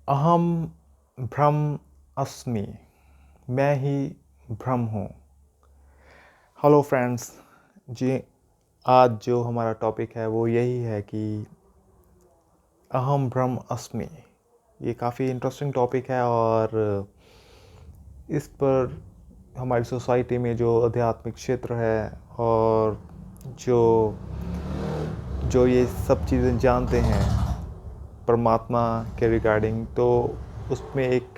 अहम भ्रम अस्मि, मैं ही भ्रम हूँ। हेलो फ्रेंड्स जी, आज जो हमारा टॉपिक है वो यही है कि अहम भ्रम अस्मि। ये काफ़ी इंटरेस्टिंग टॉपिक है और इस पर हमारी सोसाइटी में जो आध्यात्मिक क्षेत्र है और जो जो ये सब चीज़ें जानते हैं परमात्मा के रिगार्डिंग, तो उसमें एक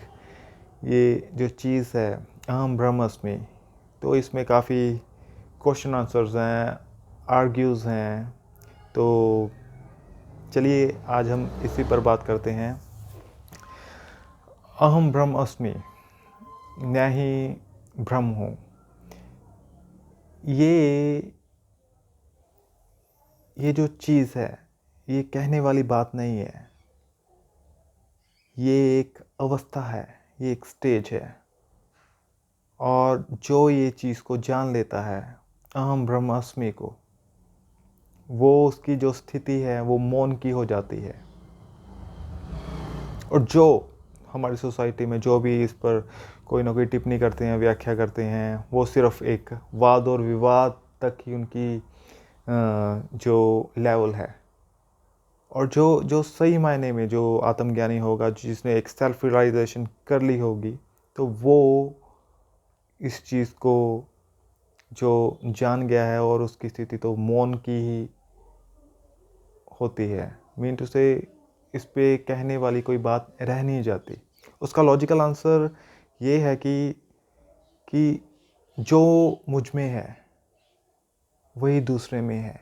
ये जो चीज़ है अहम ब्रह्मस्मि, तो इसमें काफ़ी क्वेश्चन आंसर्स हैं, आर्ग्यूज़ हैं। तो चलिए आज हम इसी पर बात करते हैं। अहम ब्रह्मस्मि, मैं ही ब्रह्म हूँ। ये जो चीज़ है ये कहने वाली बात नहीं है, ये एक अवस्था है, ये एक स्टेज है। और जो ये चीज़ को जान लेता है अहम ब्रह्मास्मि को, वो उसकी जो स्थिति है वो मौन की हो जाती है। और जो हमारी सोसाइटी में जो भी इस पर कोई ना कोई टिप्पणी करते हैं, व्याख्या करते हैं, वो सिर्फ एक वाद और विवाद तक ही उनकी जो लेवल है। और जो जो सही मायने में जो आत्मज्ञानी होगा, जिसने एक सेल्फ रियलाइजेशन कर ली होगी, तो वो इस चीज़ को जो जान गया है और उसकी स्थिति तो मौन की ही होती है। मीन टू से इस पे कहने वाली कोई बात रह नहीं जाती। उसका लॉजिकल आंसर ये है कि जो मुझ में है वही दूसरे में है,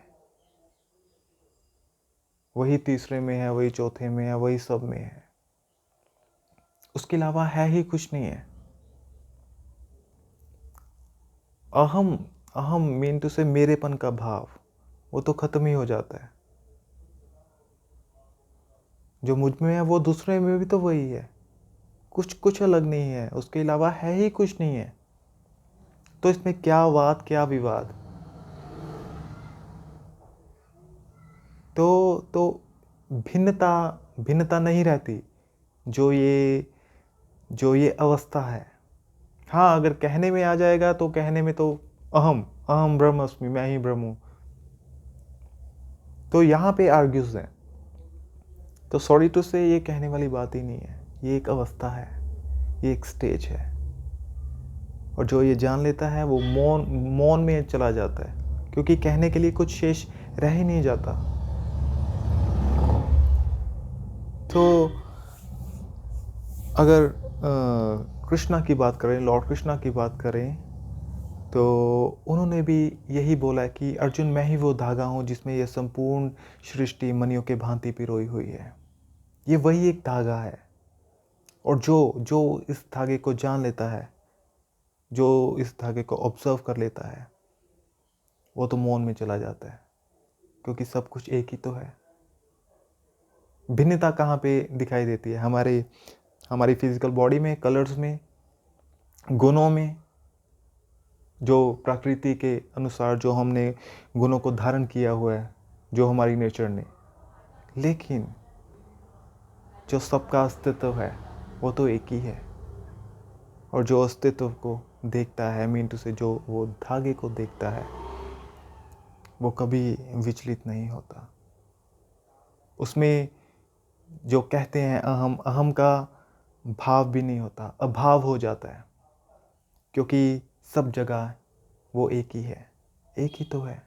वही तीसरे में है, वही चौथे में है, वही सब में है। उसके अलावा है ही कुछ नहीं है। अहम अहम मीन टू से मेरेपन का भाव, वो तो ख़त्म ही हो जाता है। जो मुझ में है वो दूसरे में भी तो वही है, कुछ अलग नहीं है, उसके अलावा है ही कुछ नहीं है। तो इसमें क्या वाद क्या विवाद। तो भिन्नता भिन्नता नहीं रहती जो ये अवस्था है। हाँ, अगर कहने में आ जाएगा तो कहने में तो अहम अहम ब्रह्मस्मि, मैं ही ब्रह्म हूँ, तो यहाँ पे आर्ग्यूज हैं। तो सॉरी टू से ये कहने वाली बात ही नहीं है, ये एक अवस्था है, ये एक स्टेज है। और जो ये जान लेता है वो मौन में चला जाता है, क्योंकि कहने के लिए कुछ शेष रह ही नहीं जाता। तो अगर कृष्णा की बात करें, लॉर्ड कृष्णा की बात करें, तो उन्होंने भी यही बोला कि अर्जुन, मैं ही वो धागा हूँ जिसमें यह संपूर्ण सृष्टि मणियों के भांति पिरोई हुई है। ये वही एक धागा है। और जो जो इस धागे को जान लेता है, जो इस धागे को ऑब्जर्व कर लेता है, वो तो मौन में चला जाता है, क्योंकि सब कुछ एक ही तो है। भिन्नता कहाँ पे दिखाई देती है? हमारी फिजिकल बॉडी में, कलर्स में, गुणों में, जो प्रकृति के अनुसार जो हमने गुणों को धारण किया हुआ है, जो हमारी नेचर ने। लेकिन जो सबका अस्तित्व है वो तो एक ही है। और जो अस्तित्व को देखता है, मीन टू से जो वो धागे को देखता है, वो कभी विचलित नहीं होता। उसमें जो कहते हैं अहम, अहम का भाव भी नहीं होता, अभाव हो जाता है, क्योंकि सब जगह वो एक ही है, एक ही तो है।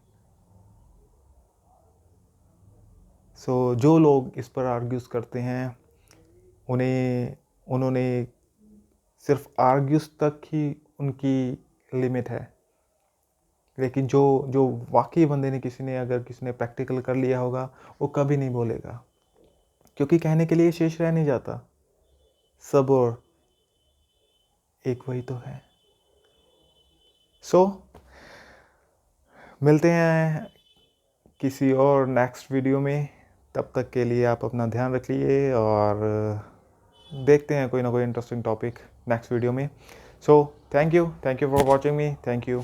सो जो लोग इस पर आर्ग्यूज करते हैं, उन्होंने सिर्फ आर्ग्यूज तक ही उनकी लिमिट है। लेकिन जो वाकई बंदे ने, किसी ने प्रैक्टिकल कर लिया होगा, वो कभी नहीं बोलेगा, क्योंकि कहने के लिए शेष रह नहीं जाता। सब और एक वही तो है। सो मिलते हैं किसी और नेक्स्ट वीडियो में। तब तक के लिए आप अपना ध्यान रखिए और देखते हैं कोई ना कोई इंटरेस्टिंग टॉपिक नेक्स्ट वीडियो में। So thank you for watching me, thank you.